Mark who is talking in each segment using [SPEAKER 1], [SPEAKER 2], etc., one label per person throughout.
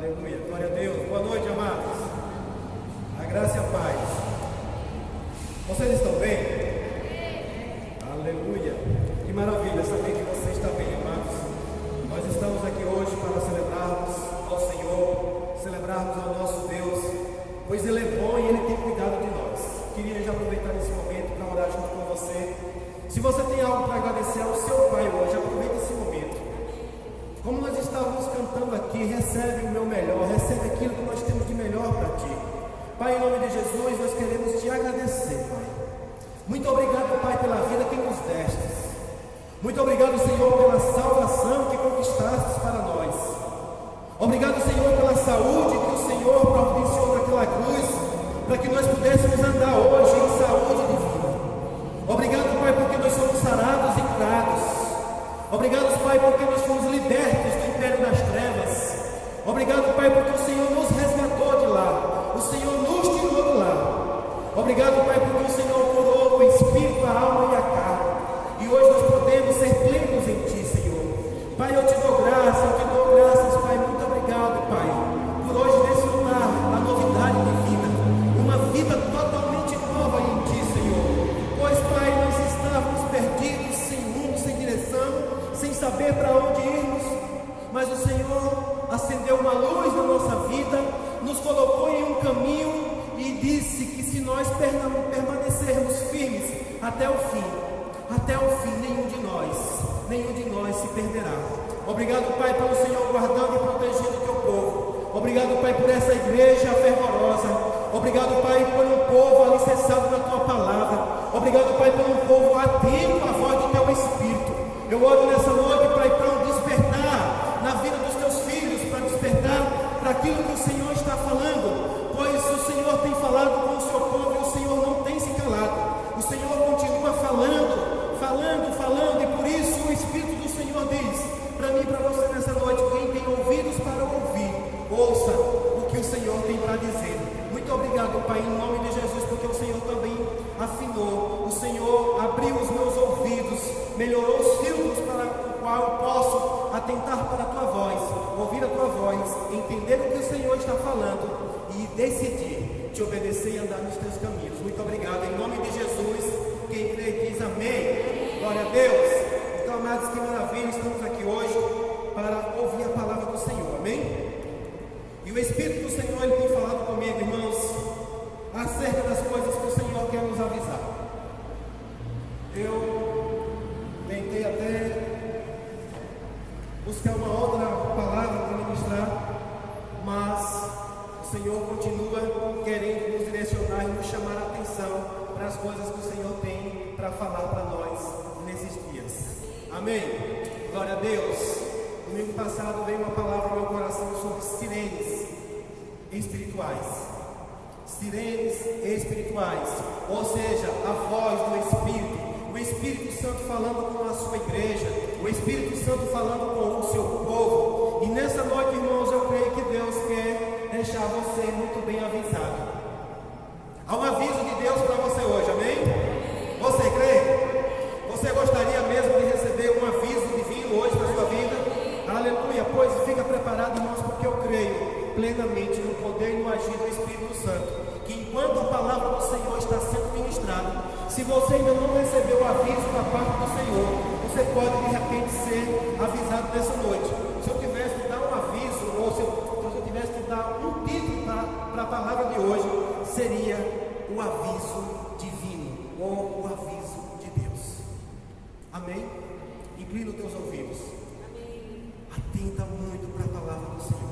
[SPEAKER 1] Aleluia, glória a Deus. Boa noite, amados. A graça e a paz. Vocês estão bem? Aleluia. Que maravilha saber que você está bem, amados. Nós estamos aqui hoje para celebrarmos ao Senhor, celebrarmos ao nosso Deus, pois Ele é bom e Ele tem cuidado de nós. Queria já aproveitar esse momento para orar junto com você. Se você tem algo para agradecer ao seu Pai hoje, aproveite esse momento. Como nós estávamos cantando aqui, recebe o meu melhor, recebe aquilo que nós temos de melhor para ti. Pai, em nome de Jesus, nós queremos te agradecer, Pai. Muito obrigado, Pai, pela vida que nos destes. Muito obrigado, Senhor, pela salvação que conquistaste para nós. Obrigado, Senhor, pela saúde que o Senhor providenciou naquela cruz, para que nós pudéssemos andar hoje em saúde divina. Obrigado, Pai, porque nós somos sarados e curados. Obrigado, Pai, porque nós fomos libertos do império das trevas. Obrigado, Pai, porque o Senhor nos resgatou de lá. O Senhor nos tirou de lá. Obrigado, Pai, porque o Senhor curou o espírito, a alma e a carne. E hoje nós podemos ser plenos em Ti, Senhor. Pai, eu te dou graças, Pai. Muito obrigado, Pai, por hoje desfrutar da novidade de vida. Uma vida totalmente nova em Ti, Senhor. Pois, Pai, nós estávamos perdidos, sem rumo, sem direção, sem saber para onde irmos, mas o Senhor acendeu uma luz na nossa vida, nos colocou em um caminho e disse que se nós permanecermos firmes até o fim, nenhum de nós se perderá. Obrigado, Pai, pelo Senhor guardando e protegendo o teu povo. Obrigado, Pai, por essa igreja fervorosa. Obrigado, Pai, por um povo alicerçado na tua palavra. Obrigado, Pai, por um povo atento à voz do teu Espírito. Eu oro nessa noite, Pai, para um despertar na vida dos teus filhos, para despertar para aquilo que o Senhor está falando, pois o Senhor tem falado com o seu povo e o Senhor não tem se calado. O Senhor continua falando, e por isso o Espírito do Senhor diz para mim e para você nessa noite: quem tem ouvidos para ouvir, ouça o que o Senhor tem para dizer. Muito obrigado, Pai, em nome de Jesus, porque o Senhor também afinou, o Senhor abriu os meus ouvidos, melhorou os filtros para o qual eu posso atentar para a tua voz, ouvir a tua voz, entender o que o Senhor está falando e decidir te obedecer e andar nos teus caminhos. Muito obrigado, em nome de Jesus. Quem crê diz amém. Glória a Deus. Então, amados, que maravilha, estamos aqui hoje para ouvir a palavra do Senhor, amém? E o Espírito do Senhor, Ele tem falado comigo, irmãos, acerca das coisas que o Senhor quer nos avisar. Eu tentei até buscar uma outra palavra para ministrar, mas o Senhor continua querendo nos direcionar e nos chamar a atenção para as coisas que o Senhor tem para falar para nós nesses dias. Amém? Glória a Deus. Domingo passado veio uma palavra ao meu coração sobre sirenes espirituais. Sirenes espirituais, ou seja, a voz do Espírito, o Espírito Santo falando com a sua igreja, o Espírito Santo falando com o seu povo. E nessa noite, irmãos, eu creio que Deus quer deixar você muito bem avisado. Há um aviso de Deus para você hoje, amém? Você crê? Você gostaria mesmo de receber um aviso divino hoje na sua vida? Aleluia, pois fica preparado, irmãos, porque eu creio plenamente no poder e no agir do Espírito Santo, que enquanto a palavra do Senhor está sendo ministrada, se você ainda não recebeu o aviso da parte do Senhor, você pode de repente ser avisado nessa noite. Se eu tivesse que dar um aviso, ou se eu tivesse que dar um título para a palavra de hoje, seria o aviso divino, ou o aviso de Deus. Amém? Inclina os teus ouvidos. Atenta muito para a palavra do Senhor.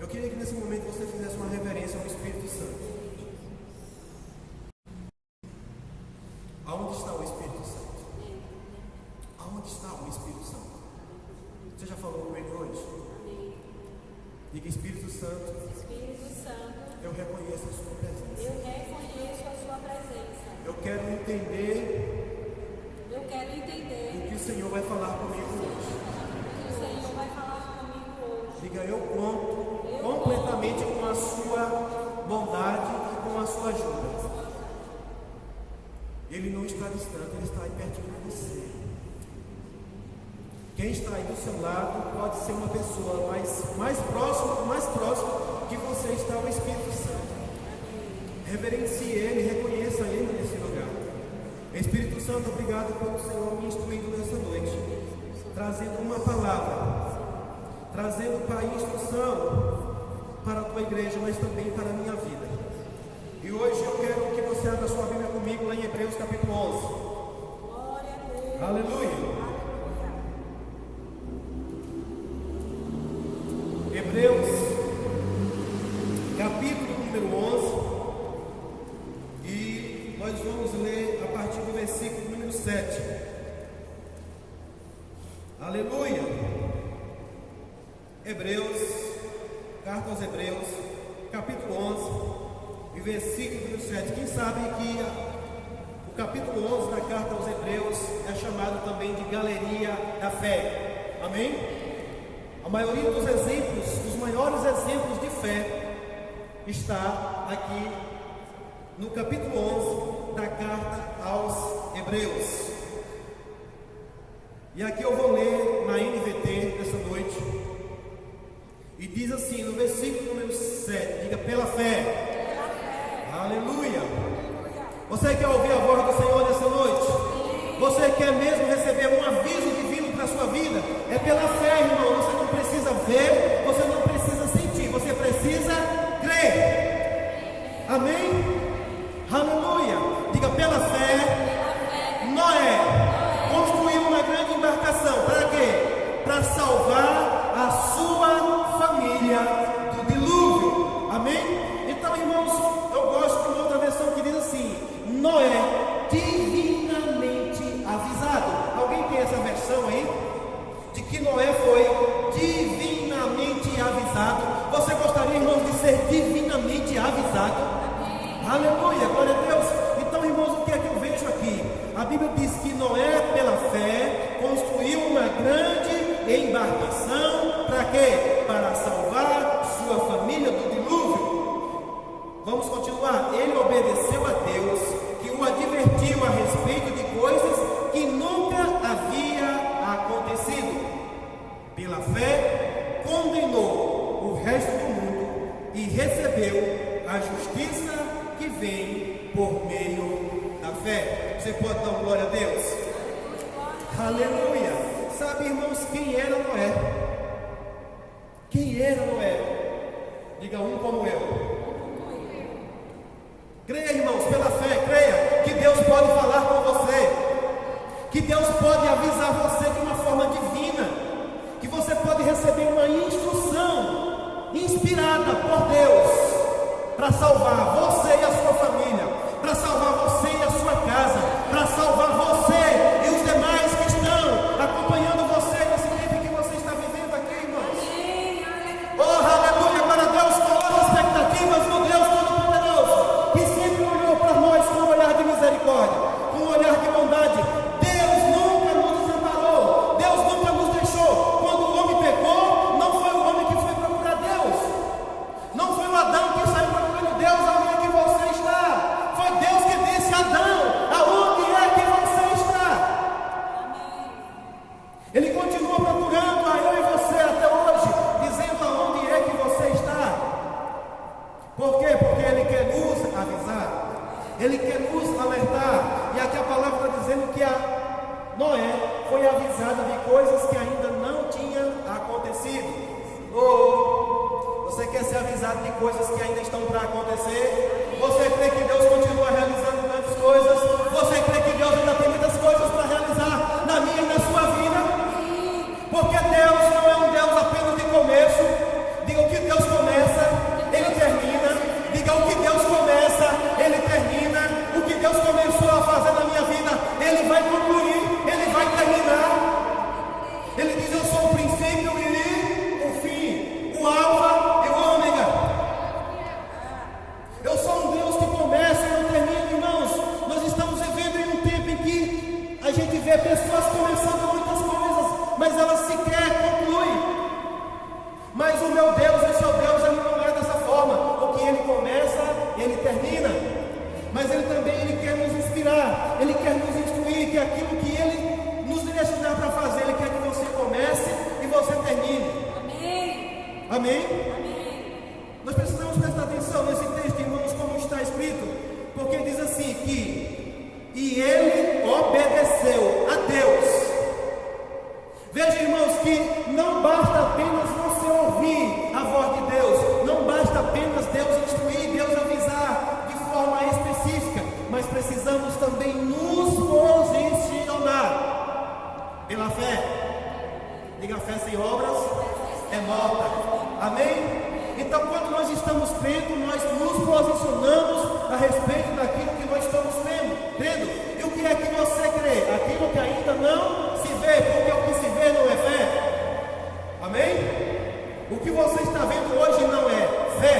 [SPEAKER 1] Eu queria que nesse momento você fizesse uma reverência ao Espírito Santo. Aonde está o Espírito Santo? Aonde está o Espírito Santo? Você já falou com ele hoje? Diga: Espírito Santo, eu reconheço a sua presença. Eu quero entender o que o Senhor vai falar comigo hoje. Diga: eu conto completamente com a sua bondade e com a sua ajuda. Ele não está distante, Ele está aí pertinho de você. quem está aí do seu lado pode ser uma pessoa mais próximo que você está o Espírito Santo. Reverencie Ele, reconheça Ele nesse lugar. Espírito Santo, obrigado pelo Senhor me instruindo nessa noite, trazendo uma palavra, trazendo para a instrução para a tua igreja, mas também para a minha vida. E hoje eu quero que você abra sua Bíblia comigo lá em Hebreus capítulo 11.
[SPEAKER 2] Glória a Deus.
[SPEAKER 1] Aleluia. Hebreus capítulo número 11. E nós vamos ler a partir do versículo número 7. Aleluia. Carta aos Hebreus, capítulo 11, e versículo número 7. Quem sabe que o capítulo 11 da carta aos Hebreus é chamado também de galeria da fé. Amém? A maioria dos exemplos, dos maiores exemplos de fé, está aqui no capítulo 11 da carta aos Hebreus. E aqui eu vou ler na NVT nessa noite. E diz assim, no versículo número 7, diga: pela fé.
[SPEAKER 2] Pela fé.
[SPEAKER 1] Aleluia.
[SPEAKER 2] Aleluia.
[SPEAKER 1] Você quer ouvir a voz do Senhor nessa noite? Você quer mesmo receber um aviso divino para a sua vida? É pela fé, irmão. Você não precisa ver, você não precisa sentir, você precisa crer. Amém? Aleluia. Diga: pela fé. Noé construiu uma grande embarcação. Para quê? Para salvar a sua família do dilúvio. Amém? Então, irmãos, eu gosto de uma outra versão que diz assim: Noé divinamente avisado. Alguém tem essa versão aí? De que Noé foi divinamente avisado. Você gostaria, irmãos, de ser divinamente avisado? Aleluia, glória a Deus. Então, irmãos, o que é que eu vejo aqui? A Bíblia diz que Noé, pela fé, construiu uma grande embarcação. Para quê? Para salvar sua família do dilúvio. Vamos continuar. Ele obedeceu a Deus, que o advertiu a respeito de coisas que nunca havia acontecido. Pela fé, condenou o resto do mundo e recebeu a justiça que vem por meio da fé. Você pode dar glória a Deus? Aleluia. Sabe, irmãos, quem era Noé? Quem era Noé? Diga: um como eu. Creia, irmãos, pela fé, creia que Deus pode falar com você, que Deus pode avisar você de uma forma divina, que você pode receber uma instrução inspirada por Deus para salvar você e a sua família, para salvar você e a sua casa, para salvar você e os demais que estão acompanhando você nesse tempo que você está vivendo aqui, irmãos. Oh, aleluia, glória a Deus. Coloque expectativas no Deus Todo-Poderoso, que sempre olhou para nós com um olhar de misericórdia, com um olhar de bondade. Deus nunca nos desamparou, Deus nunca nos deixou. Quando o homem pecou, não foi o homem que foi procurar Deus, não foi o Adão que saiu procurando Deus aonde é que você está. Foi Deus que disse: Adão, aonde é que você está? Ele continua procurando a eu e você até hoje, dizendo aonde é que você está. Por quê? Porque Ele quer nos avisar, Ele quer nos alertar. E aqui a palavra está dizendo que a Noé foi avisado de coisas que ainda não tinham acontecido. Você quer ser avisado de coisas que ainda estão para acontecer? Você crê que Deus continua realizando grandes coisas? Você crê que Deus ainda tem muitas coisas para realizar na minha e na sua vida? Porque Deus não é um Deus apenas de começo. Diga: o que Deus começa, Ele termina. Diga: o que Deus começa, Ele termina. O que Deus começou a fazer na minha vida, Ele vai concluir, Ele vai terminar. Ele diz: eu sou o princípio e o fim, o alfa e o ômega. Eu sou um Deus que começa e não termina, irmãos. Nós estamos vivendo em um tempo em que a gente vê pessoas começando muitas coisas, mas elas sequer concluem. Mas o meu Deus, o seu Deus, Ele não é dessa forma. O que Ele começa, Ele termina. Mas Ele também quer nos inspirar, Ele quer nos instruir, que aquilo que Ele nos direcionar para fazer, Ele quer que você comece Amém? Nós precisamos prestar atenção nesse texto, irmãos, como está escrito, porque diz assim que e ele obedeceu a Deus. Veja, irmãos, que não basta apenas você ouvir a voz de Deus, não basta apenas Deus instruir, Deus avisar de forma específica, mas precisamos também nos posicionar pela fé. Diga, fé sem obras é morta. Amém? Então, quando nós estamos crendo, nós nos posicionamos a respeito daquilo que nós estamos crendo. E o que é que você crê? Aquilo que ainda não se vê, porque o que se vê não é fé. Amém? O que você está vendo hoje não é fé.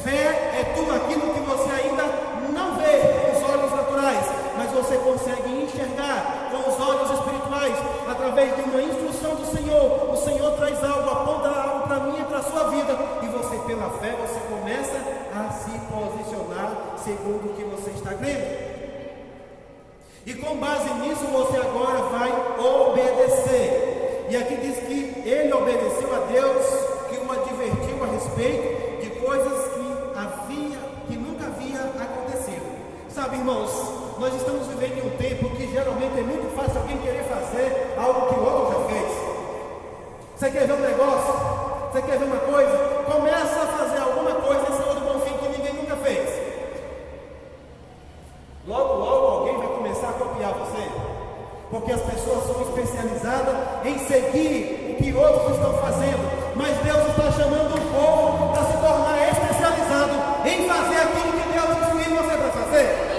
[SPEAKER 1] Fé é tudo aquilo que você ainda não vê com os olhos naturais, mas você consegue enxergar com os olhos espirituais, através de uma instrução do Senhor. O Senhor traz algo, aponta algo para mim e para a sua vida, e você, pela fé, você começa a se posicionar segundo o que você está crendo. E com base nisso, você agora vai obedecer. E aqui diz que ele obedeceu a Deus, que o advertiu a respeito de coisas que nunca havia acontecido. Sabe, irmãos, nós estamos vivendo em um tempo que geralmente é muito fácil alguém querer fazer algo que o outro já fez. Você quer ver um negócio? Você quer ver uma coisa? Começa a fazer alguma coisa em cima do bom fim que ninguém nunca fez. Logo, logo alguém vai começar a copiar você, porque as pessoas são especializadas em seguir o que outros estão fazendo, mas Deus está chamando o povo para se tornar especializado em fazer aquilo que Deus instruiu você para fazer.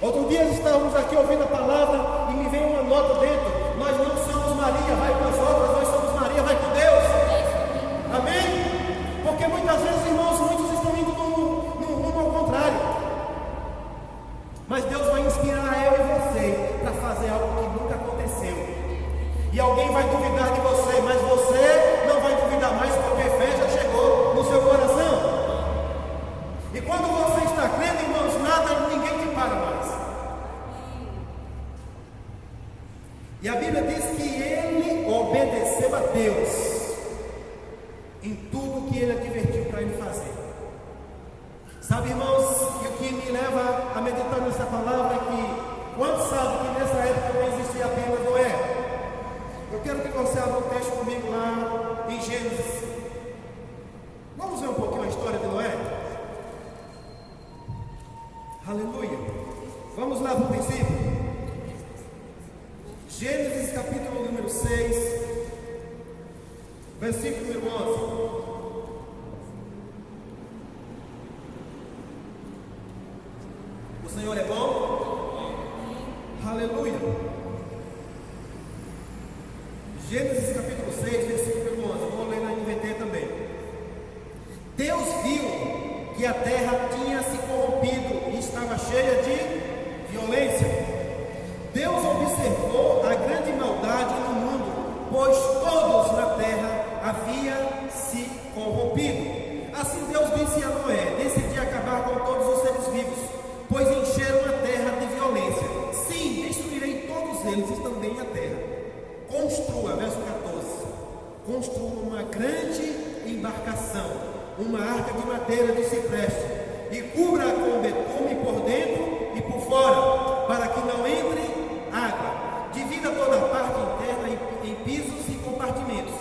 [SPEAKER 1] Outro dia estávamos aqui ouvindo a palavra e me veio uma nota dentro: nós não somos Maria, vai com as obras, nós somos Maria, vai com Deus. Amém? Porque muitas vezes, irmãos, muitos estão indo num rumo ao contrário. Mas Deus vai inspirar eu e você para fazer algo que nunca aconteceu. E alguém vai duvidar de você, mas você não vai duvidar mais, porque fé já chegou no seu coração. E quando você está crendo, irmãos, nada, ninguém te para mais. E a Bíblia diz que ele obedeceu a Deus em tudo que ele advertiu para ele fazer. Sabe, irmãos, e o que me leva a meditar nessa palavra é que, quantos sabem que nessa época não existia apenas Noé? Eu quero que você abra um texto comigo lá em Gênesis. Vamos ver um pouquinho a história de Noé? Aleluia. Vamos lá para o princípio. Gênesis capítulo número 6, versículo número 11. O Senhor é bom? Aleluia. Gênesis capítulo 6, versículo 11. Vou ler na NVT também. Deus viu que a terra tinha se corrompido e estava cheia de violência. Deus observou a grande maldade no mundo, pois todos na terra haviam se corrompido. Assim Deus disse a Noé: decidi acabar com todos os seres vivos, pois encheram a terra de violência. Sim, destruirei todos eles e também a terra. Construa, verso 14, construa uma grande embarcação, uma arca de madeira de cipreste, e cubra-a com betume por dentro e por fora, para que não entre água. Divida toda a parte interna em pisos e compartimentos.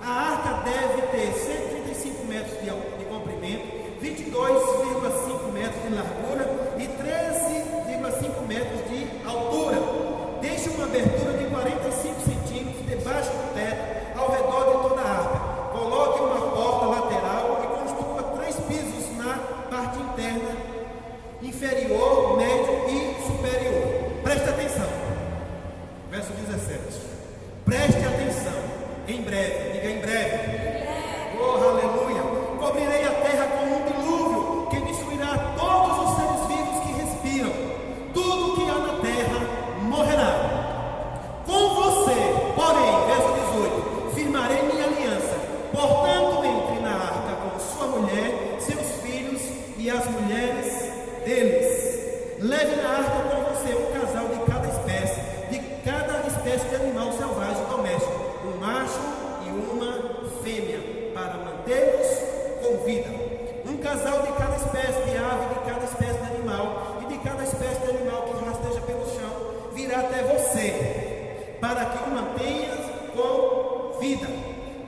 [SPEAKER 1] A arca deve ter 135 metros de comprimento, 22,5 metros de largura e 13,5 metros de altura. Deixe uma abertura de 45 centímetros debaixo do teto, ao redor de toda a arca. Coloque uma porta lateral e construa 3 pisos na parte interna, inferior, médio e superior. Preste atenção. Verso 17. Preste atenção. Em breve, diga em breve. Oh, aleluia. Cobrirei a terra com um dilúvio que destruirá todos os seres vivos que respiram. Tudo que há na terra morrerá. Com você, porém, verso 18, firmarei minha aliança. Portanto, entre na arca com sua mulher, seus filhos e as mulheres deles. Leve na arca com você um casal de cada espécie de animal selvagem doméstico, um macho e uma vida.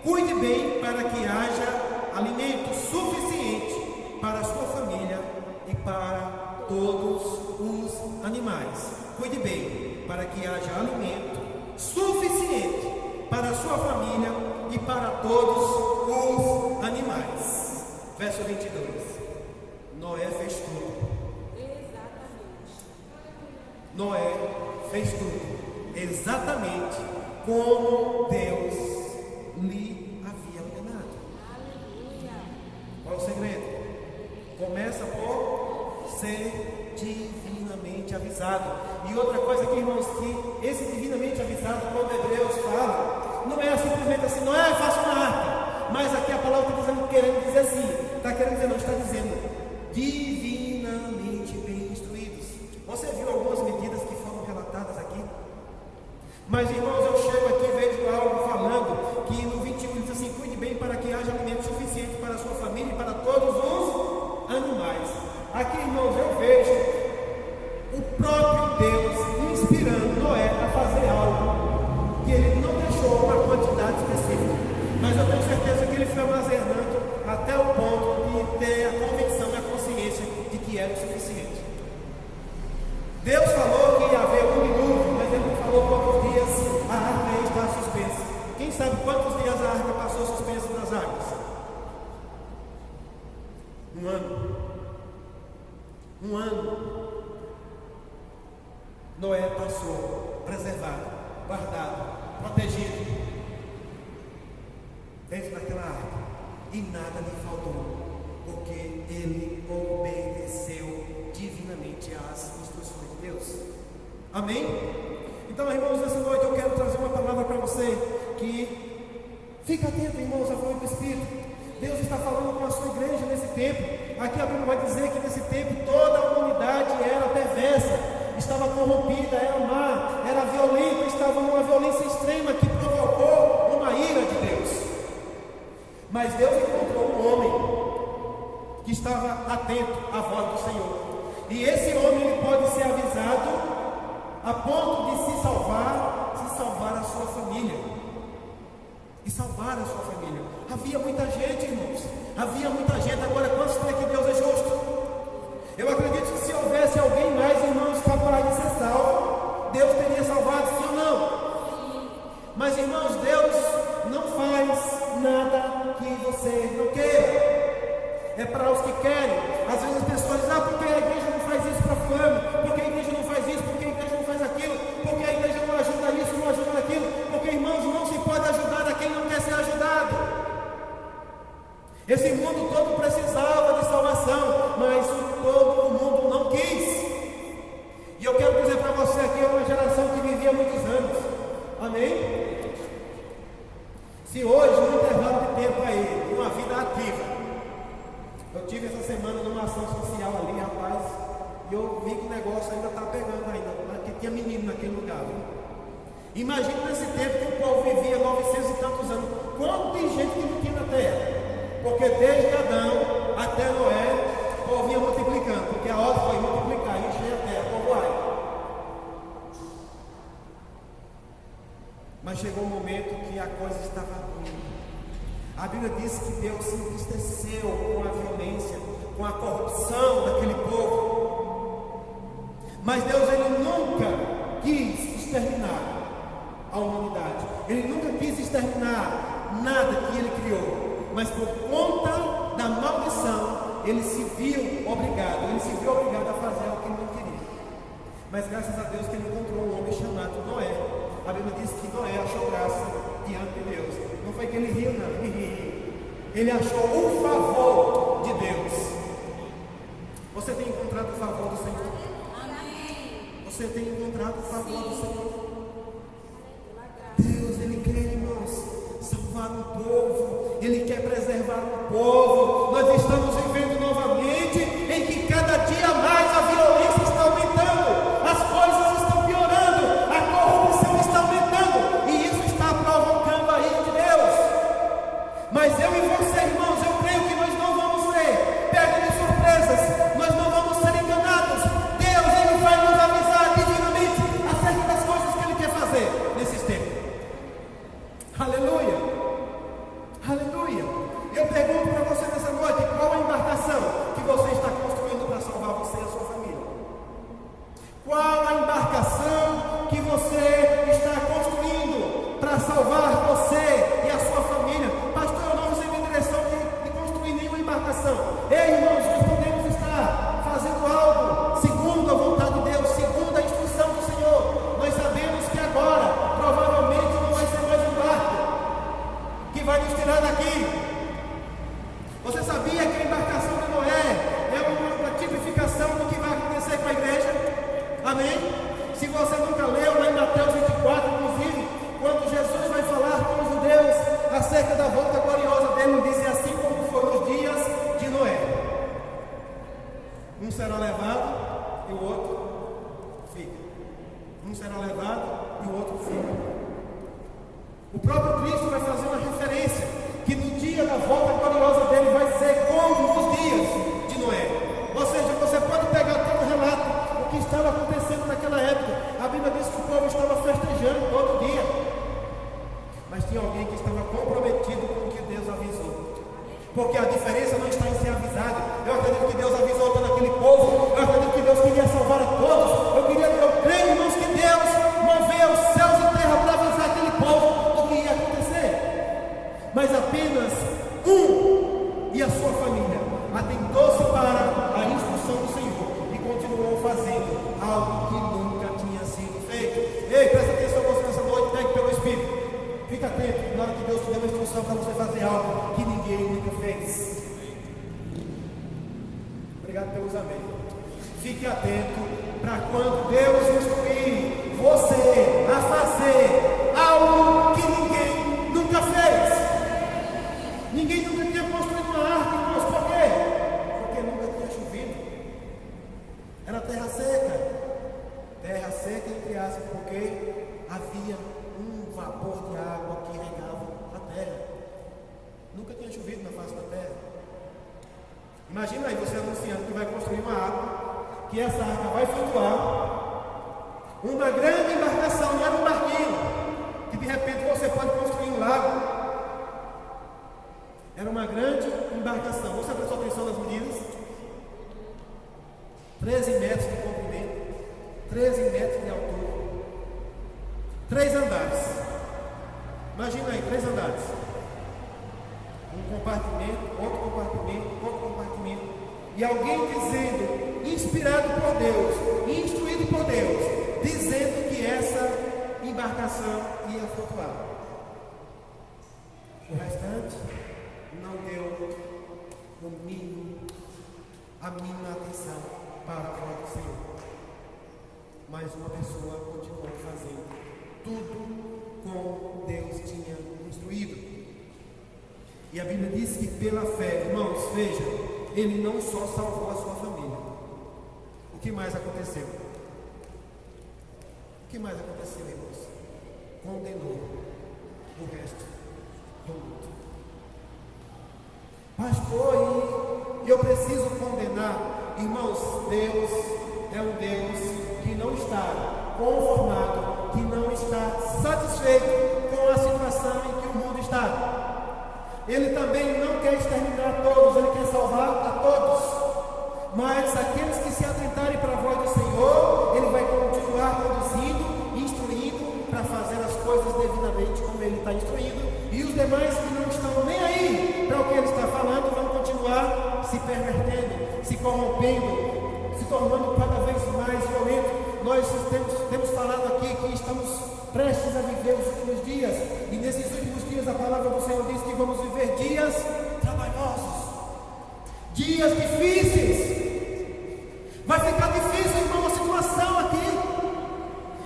[SPEAKER 1] Cuide bem para que haja alimento suficiente para a sua família e para todos os animais. Cuide bem para que haja alimento suficiente para a sua família e para todos os animais. Verso 22. Noé fez tudo.
[SPEAKER 2] Exatamente.
[SPEAKER 1] Noé fez tudo exatamente como Deus lhe havia ordenado.
[SPEAKER 2] Aleluia.
[SPEAKER 1] Qual é o segredo? Começa por ser divinamente avisado. E outra coisa aqui, irmãos, que esse divinamente avisado, quando Hebreus fala, não é simplesmente assim, não é faça uma arca, mas aqui a palavra está dizendo, querendo dizer assim, está querendo dizer, não está dizendo divinamente bem instruídos. Você viu algumas medidas que foram relatadas aqui? Mas, irmãos, eu chego aqui e vejo algo falando que no 21 diz assim: cuide bem para que haja alimento suficiente para a sua família e para todos os animais. Aqui, irmãos, eu vejo o próprio Deus inspirando Noé a fazer algo que ele não deixou uma quantidade específica, mas eu tenho certeza que ele foi armazenando até o ponto de ter a convicção e a consciência de que era o suficiente. Deus falou que ia haver um dilúvio, mas ele não falou quantos dias a arca ia estar suspensa. Quem sabe quantos dias a arca passou suspensa nas águas? Um ano. Um ano. Noé passou preservado, guardado, protegido dentro daquela arca, e nada lhe faltou, porque ele obedeceu divinamente às instruções de Deus. Amém? Então, irmãos, nessa noite eu quero trazer uma palavra para você que fica atento, irmãos, à voz do Espírito. Deus está falando com a sua igreja nesse tempo. Aqui a Bíblia vai dizer que nesse tempo toda a humanidade era perversa, estava corrompida, era má, era violenta, estava numa violência extrema que provocou uma ira de Deus. Mas Deus encontrou um homem que estava atento à voz do Senhor. E esse homem ele pode ser avisado a ponto de se salvar a sua família. E salvar a sua família. Havia muita gente, irmãos. Havia muita gente. Agora, quantos creem que Deus é justo? Eu acredito que se houvesse alguém mais, irmãos, capaz de ser salvo, Deus teria salvado, sim ou não? Mas, irmãos, Deus não faz nada que você não queira. É para os que querem. Às vezes as pessoas dizem, porque a igreja não faz isso para fulano, porque a igreja não faz isso, porque a igreja não faz aquilo, porque a igreja não ajuda isso, não ajuda aquilo, porque, irmãos, não se pode ajudar a quem não quer ser ajudado. Esse mundo todo precisava de salvação, mas todo o mundo não quis. E eu quero dizer para você aqui, é uma geração que vivia muitos anos. Amém? Se hoje, no intervalo de tempo aí, uma vida ativa, eu tive essa semana numa ação social ali, rapaz, e eu vi que o negócio ainda está pegando ainda, porque tinha menino naquele lugar, viu? Imagina nesse tempo que o povo vivia 900 e tantos anos, quanto de gente que não tinha na terra? Porque desde Adão até Noé, o povo ia multiplicando, porque a ordem foi multiplicar, encher a terra, povoar. Mas chegou um momento que a coisa estava ruim. A Bíblia diz que Deus se entristeceu com a violência, com a corrupção daquele povo. Mas Deus, ele nunca quis exterminar a humanidade. Ele nunca quis exterminar nada que ele criou. Mas por conta da maldição, ele se viu obrigado a fazer o que ele não queria. Mas graças a Deus que ele encontrou um homem chamado Noé. A Bíblia diz que Noé achou graça diante de Deus. Não foi que ele riu, não. Ele achou o favor de Deus. Você tem encontrado o favor do Senhor?
[SPEAKER 2] Amém.
[SPEAKER 1] Você tem encontrado o favor do Senhor?
[SPEAKER 2] Sim.
[SPEAKER 1] Deus, ele quer, irmãos, salvar um povo. Ele quer preservar um povo. Nós estamos vivendo novamente em que cada dia mais a violência está aumentando, as coisas estão piorando, a corrupção está aumentando, e isso está provocando a ira de Deus. Mas eu e você, irmãos, eu creio que nós não vamos ser pegos de surpresas, nós não vamos ser enganados. Deus, ele vai nos avisar divinamente acerca das coisas que ele quer fazer nesses tempos. Aleluia. vai nos tirar daqui. Você sabia que a embarcação de Noé é uma tipificação do que vai acontecer com a igreja? Amém? Se você nunca leu, lá em Mateus 24, inclusive, quando Jesus vai falar com os judeus acerca da volta gloriosa dele, ele diz assim como foi nos dias de Noé: um será levado e o outro fica. Um será levado e o outro fica. O próprio Cristo vai fazer uma referência que no dia da volta gloriosa dele vai ser como nos dias de Noé. Ou seja, você pode pegar todo o relato do que estava acontecendo naquela época. A Bíblia diz que o povo estava festejando todo dia, mas tinha alguém que estava comprometido com o que Deus avisou. Porque a diferença não está em ser avisado. Eu acredito que Deus avisou todo aquele povo. Eu acredito que Deus queria salvar a todos. Eu creio, irmãos, que Deus moveu os céus e terra para avisar aquele povo do que ia acontecer. Mas apenas um e a sua família atentou-se para a instrução do Senhor e continuou fazendo algo que nunca tinha sido feito. Ei, presta atenção você nessa noite, pegue pelo Espírito. Fica atento na hora que Deus te deu uma instrução para você fazer algo que ninguém nunca fez. Obrigado pelos amém. Fique atento para quando Deus instruir você a fazer algo que ninguém nunca fez. Ninguém nunca tinha construído uma arca, irmãos. Por quê? Porque nunca tinha chovido. Era terra seca. Terra seca, entre aspas, porque havia um vapor de água que regava a terra. Nunca tinha chovido na face da terra. Imagina aí você anunciando que vai construir uma arca, que essa arca vai flutuar, uma grande embarcação, não era um barquinho, que de repente você pode construir um lago. Era uma grande embarcação. Você prestou atenção nas medidas? 13 metros de comprimento, 13 metros de altura, 3 andares. Imagina aí, 3 andares. Um compartimento, outro compartimento, outro compartimento. E alguém dizendo, inspirado por Deus, instruído por Deus, dizendo que essa embarcação ia flutuar. O restante não deu a mínima atenção para a voz do Senhor. Mas uma pessoa continuou fazendo tudo como Deus tinha instruído. E a Bíblia diz que pela fé, irmãos, veja, ele não só salvou a sua família. O que mais aconteceu? O que mais aconteceu, irmãos? Condenou o resto do mundo. Pastor, e eu preciso condenar? Irmãos, Deus é um Deus que não está conformado, que não está satisfeito com a situação em que o mundo está. Ele também não quer exterminar todos, ele quer salvar a todos. Mas aqueles que se atentarem para a voz do Senhor, ele vai continuar conduzindo, instruindo para fazer as coisas devidamente como ele está instruindo. E os demais que não estão nem aí para o que ele está falando, vão continuar se pervertendo, se corrompendo, se tornando cada vez mais violentos. Nós temos falado aqui que estamos prestes a viver os últimos dias, e nesses últimos dias a palavra do Senhor diz que vamos viver dias trabalhosos, dias difíceis. Vai ficar difícil, irmão, a situação aqui.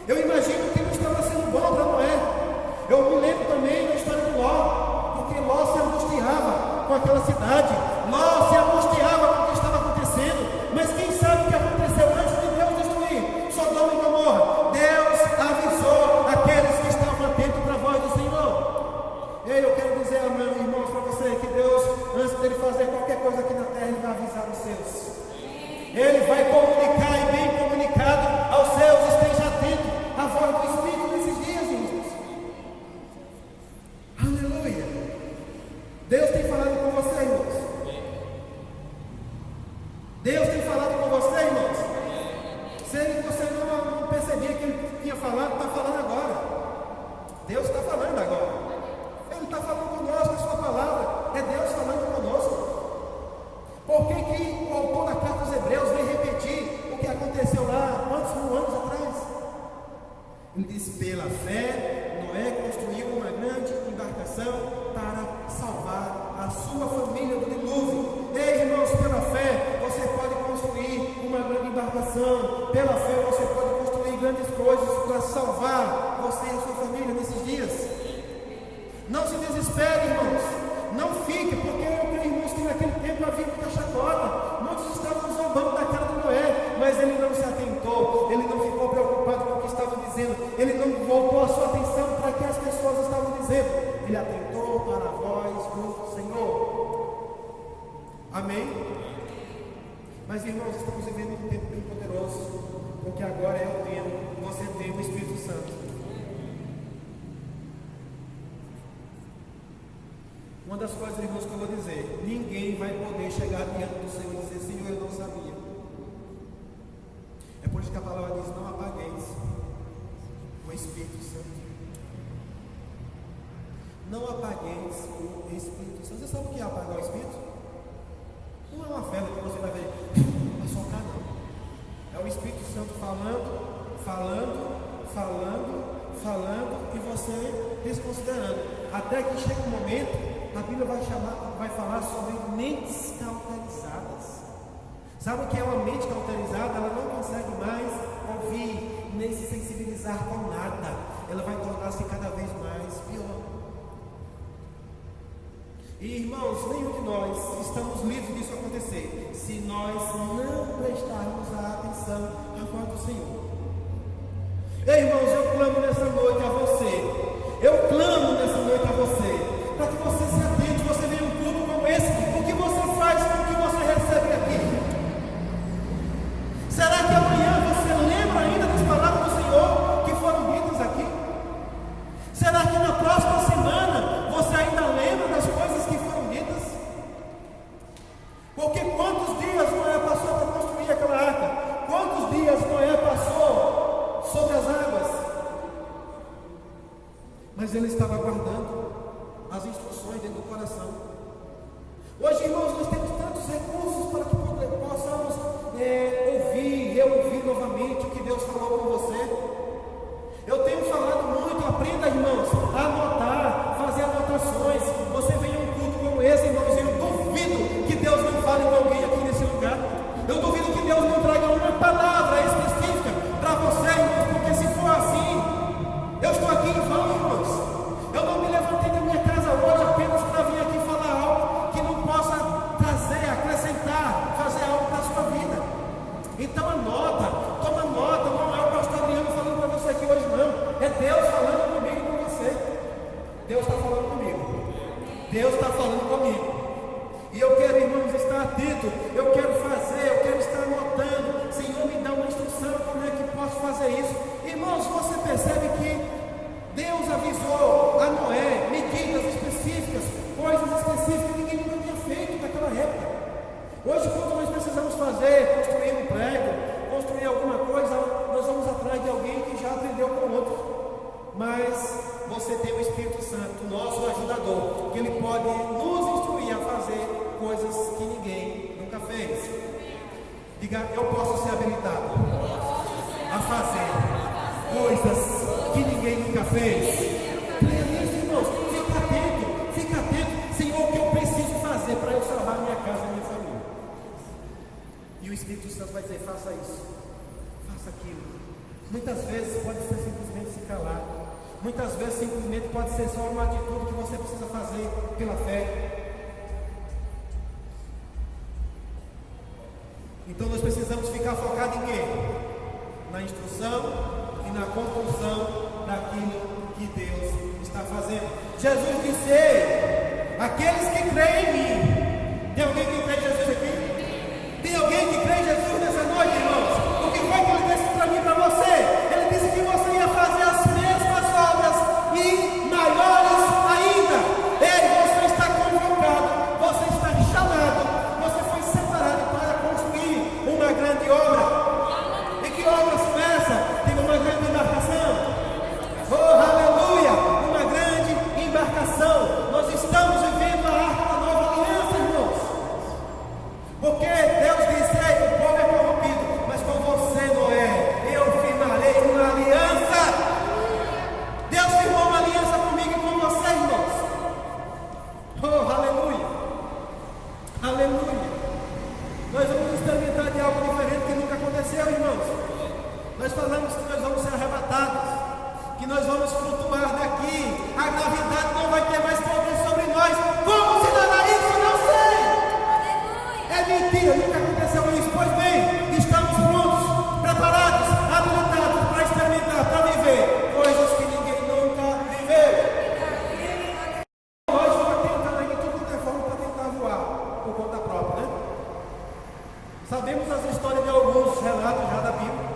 [SPEAKER 1] Eu imagino que não estava sendo bom para Noé. Eu me lembro também da história de Ló, porque Ló se angustiava com aquela cidade, Ló se angustiava com o que estava acontecendo. Mas quem sabe o que aconteceu antes de Deus destruir Sodoma e Gomorra? Deus avisou aqueles que estavam atentos para a voz do Senhor. E eu quero dizer, irmãos, para você que Deus, antes dele fazer qualquer coisa aqui na terra, ele vai avisar os seus. Ele vai comunicar, e bem comunicado aos seus. Esteja atento à voz do Espírito nesses dias, irmãos. Aleluia. Deus tem falado com você, irmãos. Deus tem falado com você, irmãos. Se você não percebia que ele tinha falado, está falando agora. Deus está falando agora. Ele está falando conosco, a sua palavra é Deus falando conosco. Por que o autor da carta aos Hebreus vem repetir o que aconteceu lá quantos mil anos atrás? Ele diz: pela fé, Noé construiu uma grande embarcação para pela fé você pode construir grandes coisas para salvar você e a sua família nesses dias. Não se desespere, irmãos. Não fique, porque eu creio, irmãos, que naquele tempo havia muita chacota. Muitos estavam zombando da cara de Noé, mas ele não se atentou, ele não ficou preocupado com o que estavam dizendo, ele não voltou a sua atenção para o que as pessoas estavam dizendo, ele atentou para a voz do Senhor. Amém? Mas, irmãos, estamos vivendo um tempo bem poderoso, porque agora é o tempo, você tem o Espírito Santo. Uma das coisas, irmãos, que eu vou dizer: ninguém vai poder chegar diante do Senhor e dizer: Senhor, eu não sabia. É por isso que a palavra diz: não apagueis o Espírito Santo. Não apagueis o Espírito Santo. Você sabe o que é apagar o Espírito? Não é uma vela que você vai ver a soltar, não. É o Espírito Santo falando e você desconsiderando. Até que chega um momento, a Bíblia vai falar sobre mentes cauterizadas. Sabe o que é uma mente cauterizada? Ela não consegue mais ouvir, nem se sensibilizar com nada. Ela vai tornar-se cada vez mais pior. E, irmãos, nenhum de nós estamos livres disso acontecer, se nós não prestarmos a atenção à voz do Senhor. Ei, irmãos, eu clamo nessa noite a você. Eu clamo nessa noite a você, para que você se atente, você venha um culto como esse. O que você faz com o que você recebe aqui? Será que amanhã você lembra ainda das palavras do Senhor que foram ditas aqui? Será que na próxima semana você ainda lembra das coisas que foram ditas? Porque quantos dias Noé passou para construir aquela arca? Quantos dias Noé passou sobre as águas? Mas ele estava guardando as instruções dentro do coração. Hoje, irmãos, nós temos tantos recursos para que possamos ouvir, reouvir novamente o que Deus falou com você. Eu tenho falado muito, aprenda, irmãos, a anotar, fazer anotações. Você vem a um culto como esse, irmãos, e eu duvido que Deus não fale com alguém aqui nesse lugar. Eu duvido que Deus não traga uma palavra específica para você, irmãos, porque se for assim, eu estou aqui em vão, irmãos. Eu não me levantei da minha casa hoje apenas para vir aqui falar algo que não possa trazer, acrescentar, fazer algo para a sua vida. Então anota, toma nota. Não é o pastor Adriano falando para você aqui hoje, não. É Deus falando comigo e com você. Deus está falando comigo. Deus está falando comigo. E eu quero, irmãos, estar atento. Eu quero fazer, eu quero estar anotando. Senhor, me dá uma instrução, como é que posso fazer isso? Irmãos, você percebe que Deus avisou a Noé medidas específicas, coisas específicas que ninguém nunca tinha feito naquela época. Hoje, quando nós precisamos fazer, construir um prédio, construir alguma coisa, nós vamos atrás de alguém que já aprendeu com outro. Mas você tem o Espírito Santo, nosso ajudador, que ele pode nos instruir a fazer coisas que ninguém nunca fez. Diga: eu posso ser habilitado a fazer coisas que ninguém nunca fez. Creia nisso, irmãos. Fica atento. Senhor, o que eu preciso fazer para eu salvar minha casa e minha família? E o Espírito Santo vai dizer: faça isso, faça aquilo. Muitas vezes pode ser simplesmente se calar. Muitas vezes simplesmente pode ser só uma atitude que você precisa fazer pela fé. Então nós precisamos ficar focados em quê? Na instrução e na conclusão daquilo que Deus está fazendo. Jesus disse: ei, aqueles que creem em mim. Tem alguém que crê em Jesus aqui? Tem alguém que crê em Jesus nessa noite, irmãos? O que foi que ele disse para mim e para você? Ele disse que você ia fazer as mesmas obras e maiores ainda. Ei, você está convocado, você está chamado, você foi separado para construir uma grande obra. E que obras são essas? Tem uma grande embarcação. Oh, aleluia! Uma grande embarcação. Nós estamos vivendo a arca da nova aliança, irmãos. Porque Deus disse: ei, o povo é corrompido, mas com você, Noé, eu firmarei uma aliança. Deus firmou uma aliança comigo e com você, irmãos. Oh, aleluia! Aleluia! Nós vamos experimentar de algo diferente que nunca aconteceu, irmãos. Nós falamos que nós vamos ser arrebatados, que nós vamos flutuar daqui. A gravidade não vai ter mais poder sobre nós. Como se dará isso? Não sei. É mentira, nunca aconteceu isso. Pois bem, estamos prontos, preparados, habilitados para experimentar, para viver coisas que ninguém nunca viveu. Nós vamos tentando aqui tudo de forma para tentar voar por conta própria, né? Sabemos as histórias de alguns relatos já da Bíblia.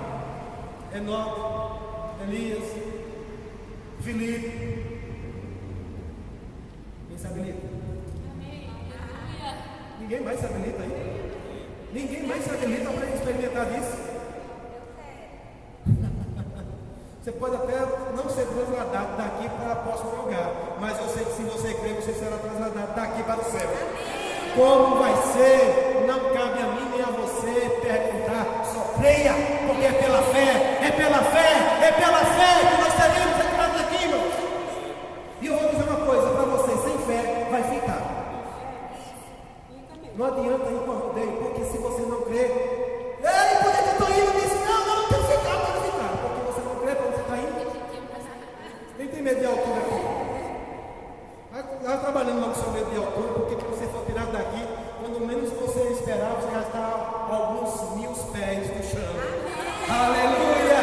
[SPEAKER 1] Enoque, Elias, Filipe. Quem se habilita? Ninguém mais se habilita aí? Ninguém mais se habilita para experimentar disso? Você pode até não ser trasladado daqui para o próximo lugar, mas eu sei que se você crer, você será trasladado daqui para o céu. Como vai ser? Não cabe a mim nem a você perguntar, só creia, porque é pela fé, é pela fé, é pela fé que nós seremos retirados daqui, irmãos. E eu vou dizer uma coisa para você, sem fé vai ficar. Não adianta ir com rodeio, porque se você não crer, ei, por que eu estou indo nisso? Não, tem que ficar, porque você não crê, para onde você está indo? Quem tem medo de altura aqui? Vai trabalhando logo com seu medo de altura, porque quando você for tirado daqui, quando menos você esperar, você já está a alguns 1000 pés do chão. Aleluia!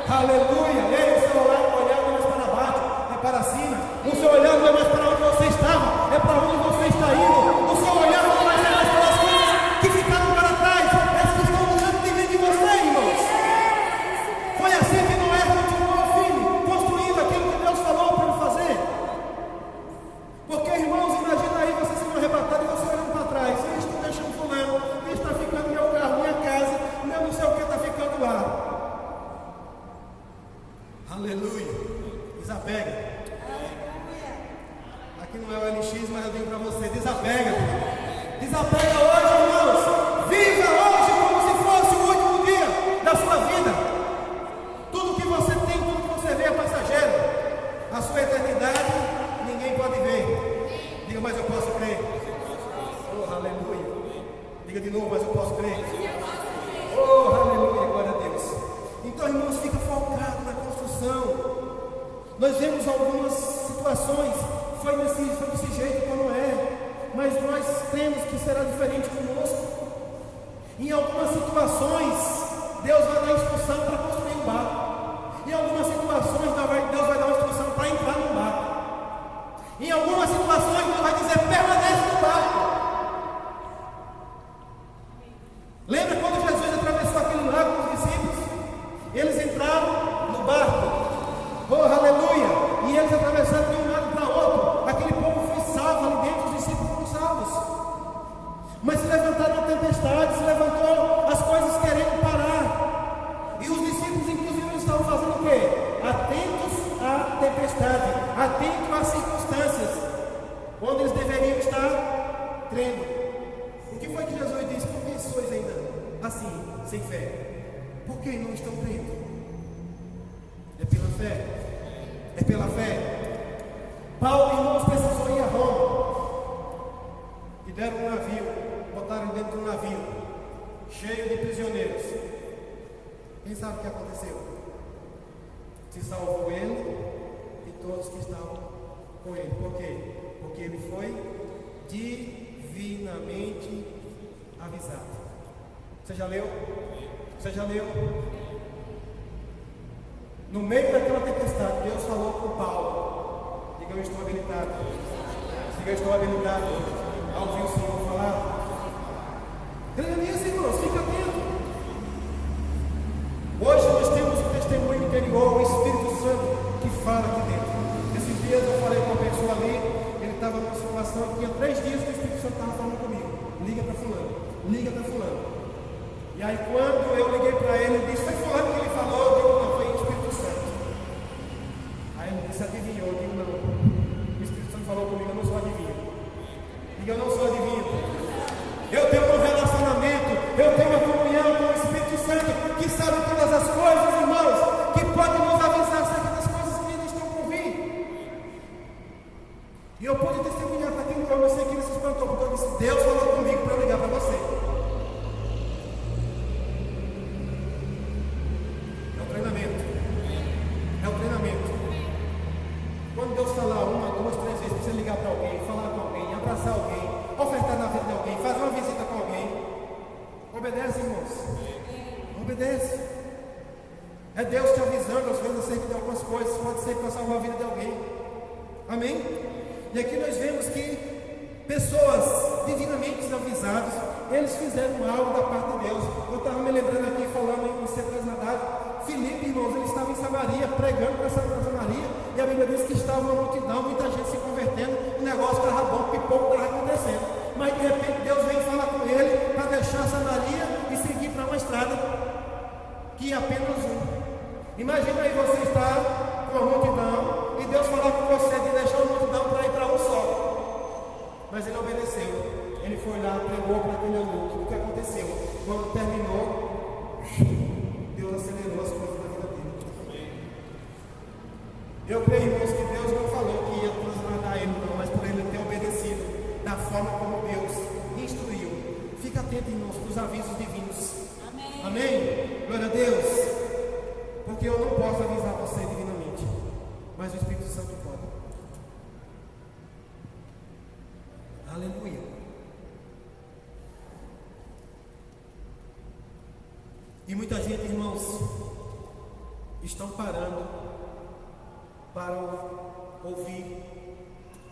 [SPEAKER 1] Aleluia! Ei, o seu olhar não é mais para baixo, é para cima. O seu olhar não é mais para onde você estava, é para onde você está indo. O seu olhar não vai ser mais para as coisas que ficaram para trás, as que estão diante de você, irmãos. Foi assim que Noé continuou firme, construindo aquilo que Deus falou para ele fazer. Porque, irmãos, imagina aí você sendo arrebatado e você olhando para trás. Estou deixando fulano, está ficando meu carro, minha casa, meu não sei o que está ficando lá. Aleluia. Desapega. Aqui não é o LX, mas eu digo para você, desapega. Desapega hoje, irmãos. Viva hoje como se fosse o último dia da sua vida. Tudo que você tem, tudo que você vê é passageiro. A sua eternidade ninguém pode ver. Diga, mas eu posso crer. Oh, aleluia. Diga de novo, mas eu posso crer. Oh, aleluia, glória a Deus. Então, irmãos, fica focado na construção. Nós vemos algumas situações, foi desse jeito como é, mas nós temos que será diferente conosco. Em algumas situações, Deus vai dar instrução para construir um barco. Em algumas situações, Deus vai dar uma instrução para entrar no barco. Em algumas situações, Deus vai dizer, permanece no barco. Lembra quando Jesus atravessou aquele lago com os discípulos? Eles entraram no barco. Oh, aleluia! E eles atravessaram de um lado para outro. Aquele povo foi salvo ali dentro, os discípulos foram salvos. Mas se levantaram a tempestade, se levantou as coisas querendo parar. E os discípulos, inclusive, eles estavam fazendo o quê? Atentos à tempestade, atentos às circunstâncias, onde eles deveriam estar crendo. O que foi que Jesus disse? Por que sois ainda assim, sem fé? Por que não estão crendo? É pela fé. É pela fé. Paulo, irmãos, precisou ir a Roma. E deram um navio, botaram dentro de um navio, cheio de prisioneiros. Quem sabe o que aconteceu? Se salvou ele e todos que estavam com ele. Por quê? Porque ele foi divinamente avisado. Você já leu? Você já leu? No meio daquela tempestade, Deus falou com Paulo. Diga, eu estou habilitado. Diga, eu estou habilitado a ouvir o Senhor falar. Creia nisso, irmãos, fica atento. Hoje nós temos o testemunho interior, o Espírito Santo que fala aqui dentro. Esses dias eu falei com uma pessoa ali, ele estava numa situação, tinha 3 dias que o Espírito Santo estava falando comigo. Liga para fulano, liga para fulano. E aí quando eu liguei para ele, ele disse, foi fulano que ele falou, eu digo, não, foi o Espírito Santo. Aí ele disse, adivinhou, eu digo, não. O Espírito Santo falou comigo, eu não sou adivinho. Diga, eu não sou adivinho. Eu tenho um relacionamento, eu tenho uma comunhão com o Espírito Santo, que sabe todas as coisas, irmãos, que pode nos avisar acerca das coisas que ainda estão por vir. E eu pude testemunhar para quem eu não sei que ele se espantou, porque eu disse, Deus falou comigo para eu ligar para você. abraçar alguém, ofertar na vida de alguém, fazer uma visita com alguém. Obedece, irmãos. Obedece. É Deus te avisando às vezes acerca de algumas coisas, pode ser para salvar a vida de alguém. Amém? E aqui nós vemos que pessoas divinamente avisadas, eles fizeram algo da parte de Deus. Eu estava me lembrando aqui, falando em ser transladado. Filipe, irmãos, ele estava em Samaria, pregando para Samaria, e a Bíblia diz que estava uma multidão, muita gente se convertendo, o negócio estava bom, pipoco estava acontecendo. Mas de repente Deus vem falar com ele para deixar Samaria e seguir para uma estrada que ia apenas um. Imagina aí você estar com a multidão e Deus falar com você de deixar a multidão para ir para um só. Mas ele obedeceu. Ele foi lá, pregou para aquele eunuco. O que aconteceu? Quando terminou, Deus acelerou as coisas na vida dele. Eu creio, irmãos, que Deus não falou que ia transladar ele, não, mas por ele ter obedecido da forma como Deus instruiu. Fica atento, irmãos, para os avisos divinos.
[SPEAKER 2] Amém.
[SPEAKER 1] Amém? Glória a Deus. Porque eu não posso avisar você divinamente, mas o Espírito Santo pode. Aleluia. E muita gente, irmãos, estão parando para ouvir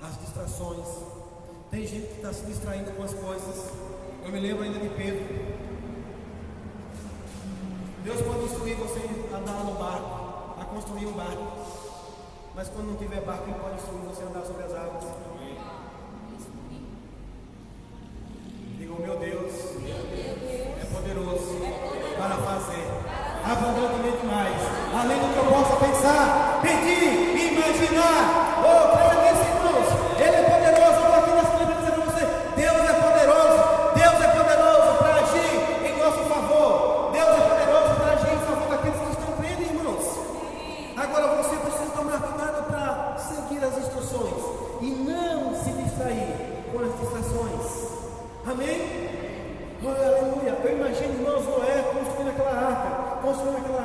[SPEAKER 1] as distrações. Tem gente que está se distraindo com as coisas. Eu me lembro ainda de Pedro. Deus pode instruir você a andar no barco, a construir um barco. Mas quando não tiver barco, Ele pode instruir você a andar sobre as águas. Diga, meu Deus é poderoso para fazer abundantemente mais, além do que eu possa pensar, pedir e imaginar. Oh, creia nisso, irmãos. Ele é poderoso. Eu estou aqui nessa manhã para dizer para você: Deus é poderoso. Deus é poderoso para agir em nosso favor. Deus é poderoso para agir em favor daqueles que estão crendo, irmãos. Agora você precisa tomar cuidado para seguir as instruções e não se distrair com as distrações. Amém? Oh, aleluia. Eu imagino, irmãos, Noé construindo aquela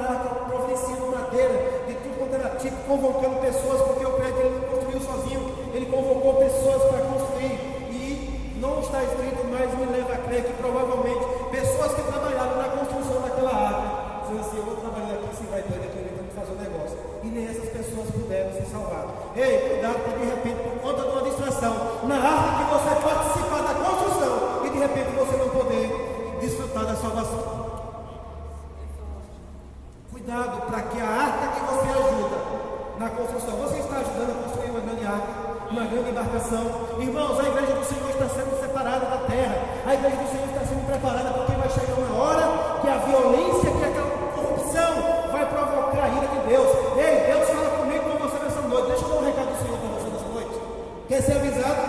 [SPEAKER 1] arca, providenciando madeira de tudo quanto era tipo, convocando pessoas, porque eu creio que ele não construiu sozinho, ele convocou pessoas para construir. E não está escrito, mas me leva a crer que provavelmente pessoas que trabalharam na construção daquela arca diziam assim: eu vou trabalhar aqui, se vai doido aqui, eu tenho que fazer um negócio. E nem essas pessoas puderam se salvar. Ei, cuidado, para de repente, por conta de uma distração na arca, que você participar da construção e de repente você não poder desfrutar da salvação. Cuidado para que a arca que você ajuda na construção, você está ajudando a construir uma grande arca, uma grande embarcação. Irmãos, a igreja do Senhor está sendo separada da terra. A igreja do Senhor está sendo preparada, porque vai chegar uma hora que a violência, que a corrupção vai provocar a ira de Deus. Ei, Deus fala comigo, com você nessa noite. Deixa eu dar um recado do Senhor para você nessa noite. Quer ser avisado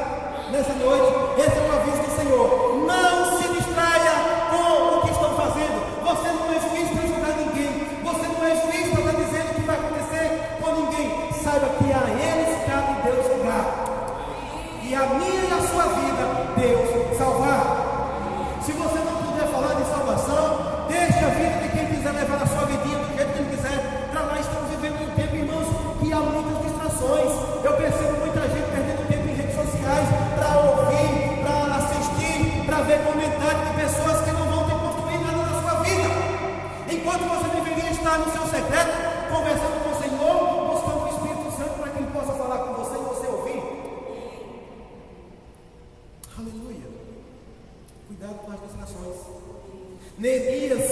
[SPEAKER 1] nessa noite? Esse é um aviso do Senhor. Não se distraia com o que estão fazendo. Você não é juiz para julgar ninguém. Você não é juiz para estar dizendo o que vai acontecer com ninguém. Saiba que a eles cabe Deus julgar. E a minha e a sua vida, Deus salvar. Se você não puder falar de salvação, deixe a vida de quem quiser levar a sua vidinha do jeito que ele quiser. Para lá estamos vivendo um tempo, irmãos, que há muitas distrações. Eu percebo muita gente perdendo tempo em redes sociais para ouvir, para assistir, para ver comentários de pessoas que não vão ter construído nada na sua vida. Enquanto você deveria estar no seu secreto, conversando com o Senhor, buscando o Espírito Santo para que Ele possa falar com você e você ouvir. Aleluia. Cuidado com as distrações. Neemias,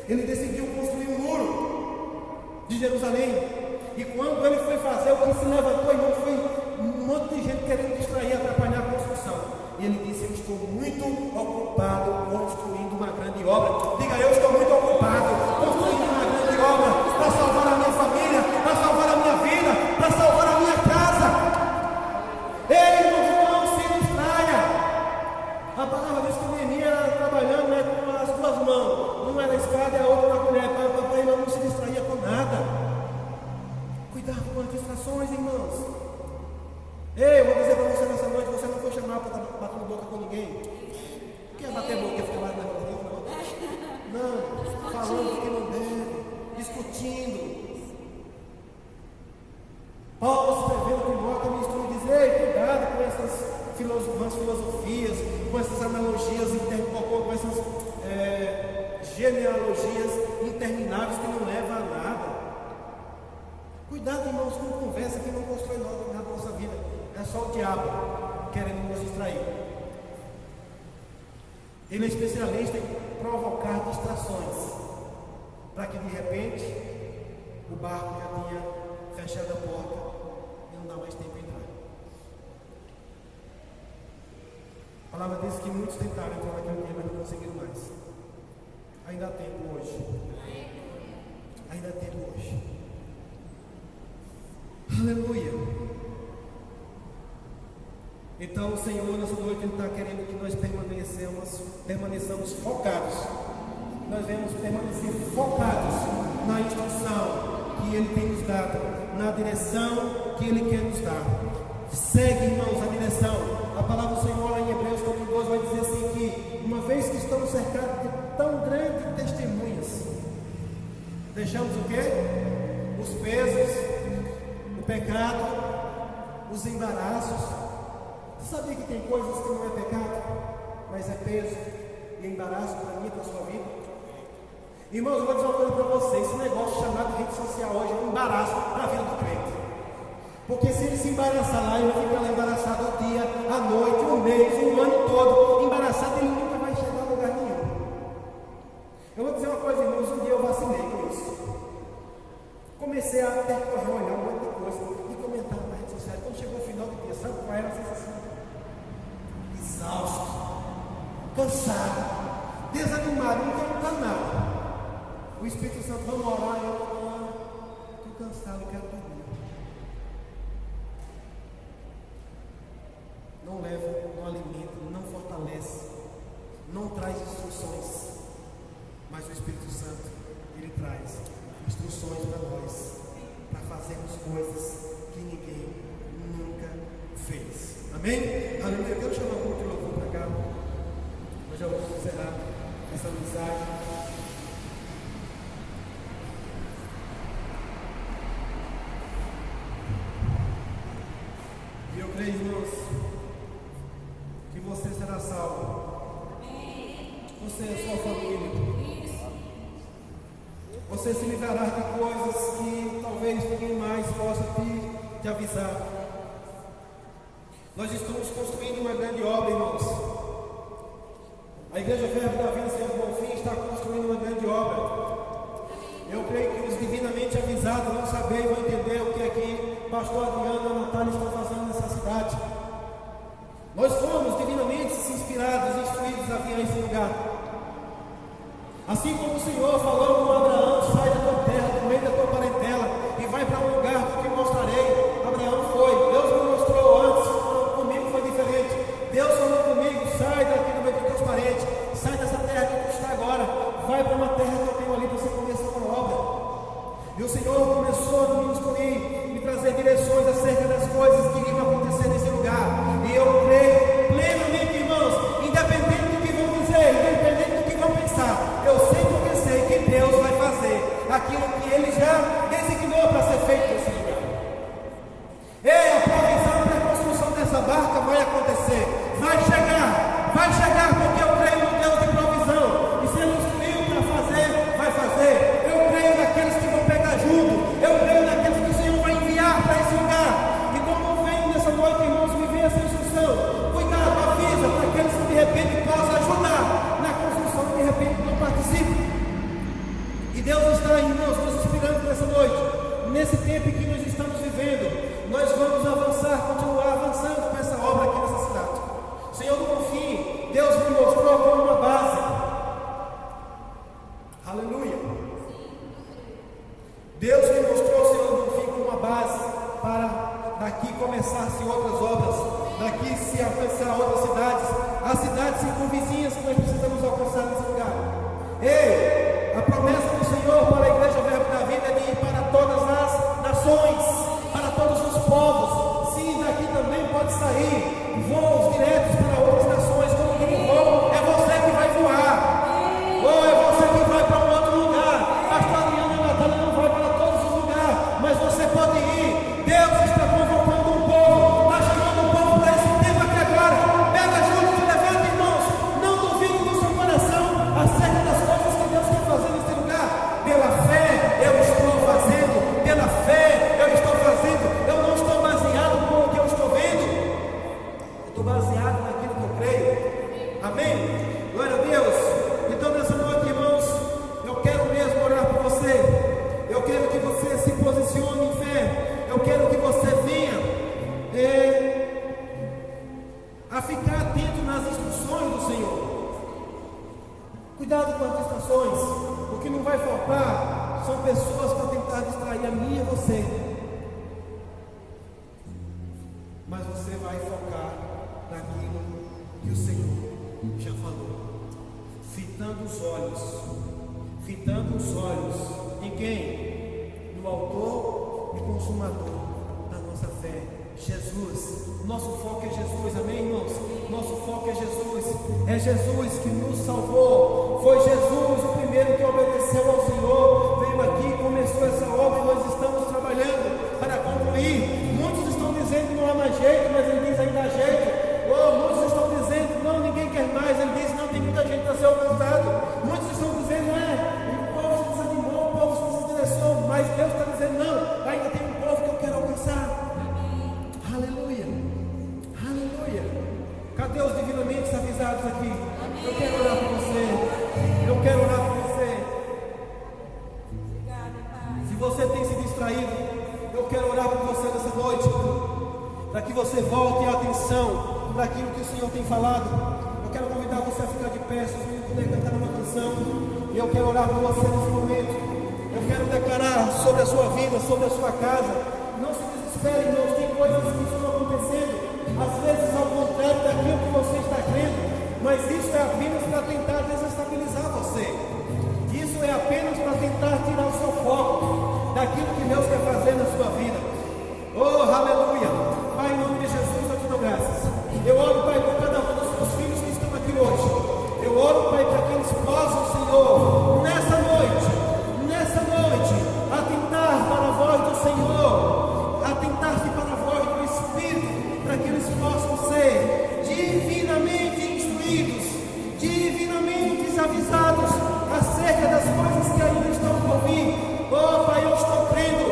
[SPEAKER 1] ele decidiu construir um muro de Jerusalém. E quando ele foi fazer, o que se levantou, irmão, foi um monte de gente querendo distrair, atrapalhar a construção. E ele disse: eu estou muito ocupado construindo uma grande obra. Diga: eu estou muito ocupado construindo uma grande obra para salvar a minha família, para salvar a minha vida, para salvar a minha casa. Ei, irmão, não se distraia. A palavra diz que Neemias era trabalhando, né, com as duas mãos. Uma era a espada e a outra na colher. Papai não se distraía com nada. Cuidado com as distrações, irmãos. Ei, eu vou dizer para você nessa noite: você não foi chamado para estar batendo boca com ninguém. Quer bater boca e ficar lá na boca? Não, falando que não deve, discutindo. Paulo, escrevendo Timóteo, me instrui a dizer: ei, cuidado com essas umas filosofias, com essas analogias, com essas genealogias intermináveis que não levam a nada. Cuidado, irmãos, com conversa que não constrói nada na nossa vida. É só o diabo querendo nos distrair. Ele é especialista em provocar distrações, para que de repente o barco já tinha fechado a porta e não dá mais tempo de entrar. A palavra diz que muitos tentaram entrar naquele dia, mas não conseguiram mais. Ainda há tempo hoje. Ainda há tempo hoje. Aleluia. Então o Senhor nessa noite Ele está querendo que nós permaneçamos focados. Nós devemos permanecer focados na instrução que Ele tem nos dado, na direção que Ele quer nos dar. Segue, irmãos, a direção. A palavra do Senhor lá em Hebreus 12 vai dizer assim que uma vez que estamos cercados de tão grandes testemunhas, deixamos o quê? Os pesos, o pecado, os embaraços. Você sabia que tem coisas que não é pecado, mas é peso e embaraço para mim e para a sua vida? Irmãos, eu vou dizer uma coisa para vocês: esse negócio chamado rede social hoje é um embaraço para a vida do crente. Porque se ele se embaraçar lá, ele vai ficar lá embaraçado o dia, a noite, um mês, um ano todo, embaraçado, ele nunca vai chegar a lugar nenhum. Eu vou dizer uma coisa, irmãos, um dia eu vacilei com isso. Comecei a percorrer, olhar um monte de coisa e comentar na rede social. Quando chegou o final do dia, sabe qual era a sensação? Exausto, cansado, desanimado, não quero lutar nada. O Espírito Santo, vamos orar, eu estou cansado, quero dormir. Não leva, não alimenta, não fortalece, não traz instruções, mas o Espírito Santo, Ele traz instruções para nós, para fazermos coisas que ninguém nunca fez. Amém? Aleluia. Eu quero chamar o culto de louvor para cá. Nós já vamos encerrar essa mensagem. E eu creio, irmãos, que você será salvo. Você e a sua família. Você se livrará de coisas que talvez ninguém mais possa te avisar. Nós estamos construindo uma grande obra, irmãos. A Igreja Verbo da Vida Senhor Bonfim está construindo uma grande obra. Eu creio que os divinamente avisados vão saber e vão entender o que é que pastor Adriano e a Natália estão fazendo nessa cidade. Nós fomos divinamente inspirados e instruídos a vir a esse lugar. Assim como o Senhor falou com Abraão: sai da tua terra, do meio da tua parentela e vai para um lugar que te mostrarei. Abraão foi. Deus me mostrou antes, comigo foi diferente. Deus falou comigo: sai daqui do meio dos teus parentes, sai dessa terra que tu está agora, vai para uma terra que eu tenho ali para você começar uma obra. E o Senhor começou a me instruir, me trazer direções acerca das coisas que iriam acontecer nesse lugar. E eu creio plenamente, irmãos, independente do que vão dizer, independente do que vão pensar, eu sei porque sei que Deus vai fazer aquilo que Ele já designou para ser feito nesse lugar. Ei, a provisão para a construção dessa barca vai acontecer, vai chegar porque eu creio no Deus de provisão. E se Ele instruiu para fazer, vai fazer. Eu creio naqueles que vão pegar junto, eu creio naqueles que o Senhor vai enviar para esse lugar. E como vem nessa noite, irmãos, me vem essa instrução: cuidado, avisa para aqueles que de repente possam ajudar na construção e de repente não participam. E Deus está, irmãos, nos inspirando nessa noite, nesse tempo em que nós estamos vivendo. Nós vamos avançar, continuar avançando com essa obra aqui nessa cidade. Senhor do Bonfim, Deus me mostrou como uma base. Aleluia. Deus me mostrou, Senhor do Bonfim, como uma base para daqui começar-se outras obras, daqui se alcançar outras cidades, as cidades circunvizinhas que nós precisamos alcançar nesse lugar. Ei, a promessa do Senhor para a Igreja Verbo da Vida é de ir para todas as nações, para todos os povos. Sim, daqui também pode sair voos diretos para outras nações. Quando digo voo, é você que vai voar, ou é você que vai para um outro lugar. Pastor Adriano e a Natália não vai para todos os lugares, mas você pode ir. Deus está convocando um povo, está chamando um povo para esse tempo aqui agora. Amém? Glória a Deus. Então nessa noite, irmãos, eu quero mesmo orar por você. Eu quero que você se posicione em fé. Eu quero que você venha a ficar atento nas instruções do Senhor. Cuidado com as distrações. O que não vai faltar são pessoas para tentar distrair a mim e você. Mas você vai focar naquilo que o Senhor já falou. Fitando os olhos em quem? No autor e consumador da nossa fé, Jesus. Nosso foco é Jesus, amém, irmãos? Nosso foco é Jesus. É Jesus que nos salvou. Foi Jesus o primeiro que obedeceu ao Senhor. Veio aqui, começou essa obra e nós estamos trabalhando para concluir. Muitos estão dizendo que não há mais jeito, mas Ele diz ainda há jeito. Muitos estão dizendo não, ninguém quer mais. Ele diz não, tem muita gente para ser alcançado. Muitos estão dizendo o povo se desanimou, o povo se desinteressou, mas Deus está dizendo não, ainda tem um povo que eu quero alcançar. Aleluia, aleluia. Cadê os divinamente avisados aqui? Eu quero orar por você. Eu quero orar por você. Se você tem se distraído, eu quero orar por você nessa noite, para que você volte a atenção para aquilo que o Senhor tem falado. Eu quero convidar você a ficar de pé, se os meninos puderem cantar uma canção, e eu quero orar por você nesse momento. Eu quero declarar sobre a sua vida, sobre a sua casa. Não se desespere, irmãos, tem coisas que estão acontecendo, às vezes ao contrário daquilo que você está crendo, mas isso é apenas para tentar desestabilizar você. Isso é apenas para tentar tirar o seu foco daquilo que Deus quer fazer na sua vida. Oh, aleluia. Pai, em nome de Jesus, eu te dou graças. Eu oro, Pai, por cada um dos meus filhos que estão aqui hoje. Eu oro, Pai, para que eles possam, Senhor, nessa noite, atentar para a voz do Senhor, atentar-se para a voz do Espírito, para que eles possam ser divinamente instruídos, divinamente avisados acerca das coisas que ainda estão por vir. Oh, Pai, eu estou crendo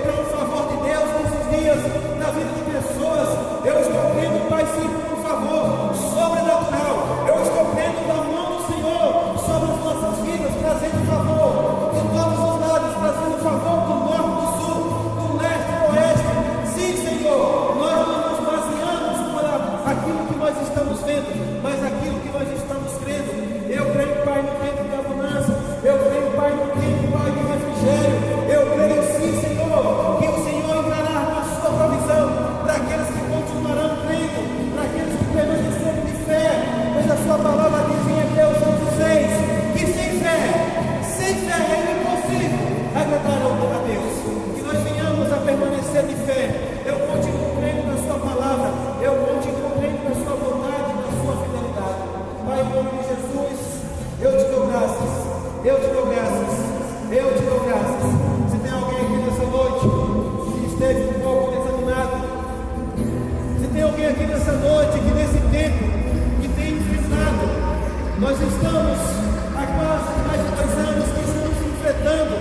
[SPEAKER 1] para o favor de Deus nesses dias, na vida de pessoas. Eu estou crendo, Pai, sim, por um favor sobrenatural. Eu estou crendo da mão do Senhor sobre as nossas vidas, trazendo favor de todos os lados, trazendo favor do norte, do sul, do leste, do oeste. Sim, Senhor, nós não nos baseamos por aquilo que nós estamos vendo, mas aquilo que nós estamos crendo. Eu creio, Pai, no tempo de abundância. Eu creio, Pai, no tempo, Pai, de refrigério. Eu creio, sim, Senhor, que o Senhor entrará na sua provisão para aqueles que continuarão crendo, para aqueles que permanecerem de fé, pois a sua palavra diz em Hebreus 11:6 que sem fé é impossível agradar a Deus. Que nós venhamos a permanecer de fé. Eu continuo crendo na sua palavra, eu continuo crendo na sua vontade, na sua fidelidade. Pai, em nome de Jesus, eu te dou graças, eu te dou graças, eu te dou graças. Se tem alguém aqui nessa noite que esteve um pouco desanimado, se tem alguém aqui nessa noite, que nesse tempo, que tem enfrentado, nós estamos há quase mais de 2 anos que estamos enfrentando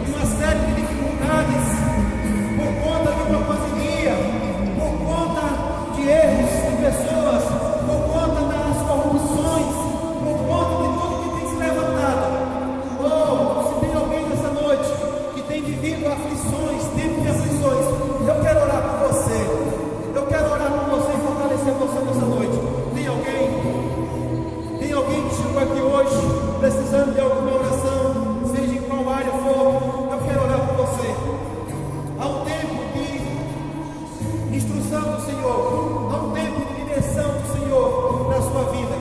[SPEAKER 1] uma série de dificuldades por conta de uma pandemia, por conta de erros de pessoas, por conta das corrupções, por conta de tudo que tem se levantado. Oh, se tem alguém nessa noite que tem vivido aflições, tempo de aflições, eu quero orar por você. Eu quero orar por você e fortalecer você nessa noite. Tem alguém que chegou aqui hoje precisando de alguma oração, seja em qual área for. Eu quero orar por você. Há um tempo de instrução do Senhor, há um tempo de direção do Senhor na sua vida.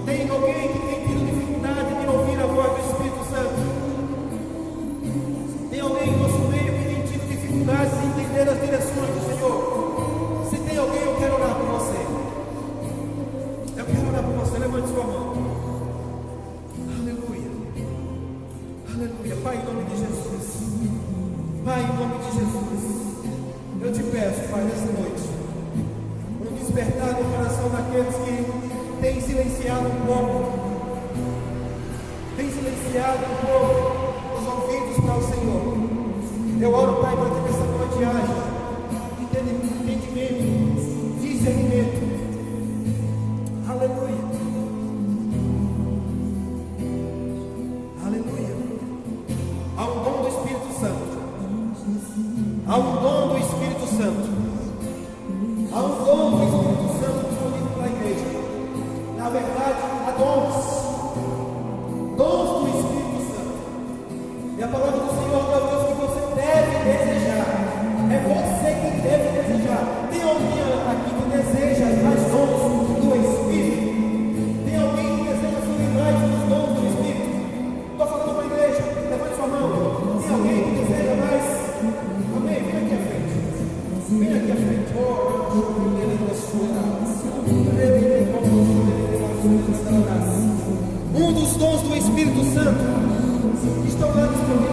[SPEAKER 1] Tem alguém que tem tido dificuldade de ouvir a voz do Espírito Santo? Tem alguém em nosso meio que tem tido dificuldade de entender as direções do Senhor? Se tem alguém, eu quero orar por você. Eu quero orar por você. Levante sua mão. Aleluia. Aleluia. Pai, em nome de Jesus. Pai, em nome de Jesus. Eu te peço, Pai, nessa noite, um despertar no coração daqueles que têm silenciado um pouco, os ouvidos para o Senhor. Eu oro, Pai, para que nessa noite haja entendimento, discernimento. Aleluia. Um dos dons do Espírito Santo estão lá disponíveis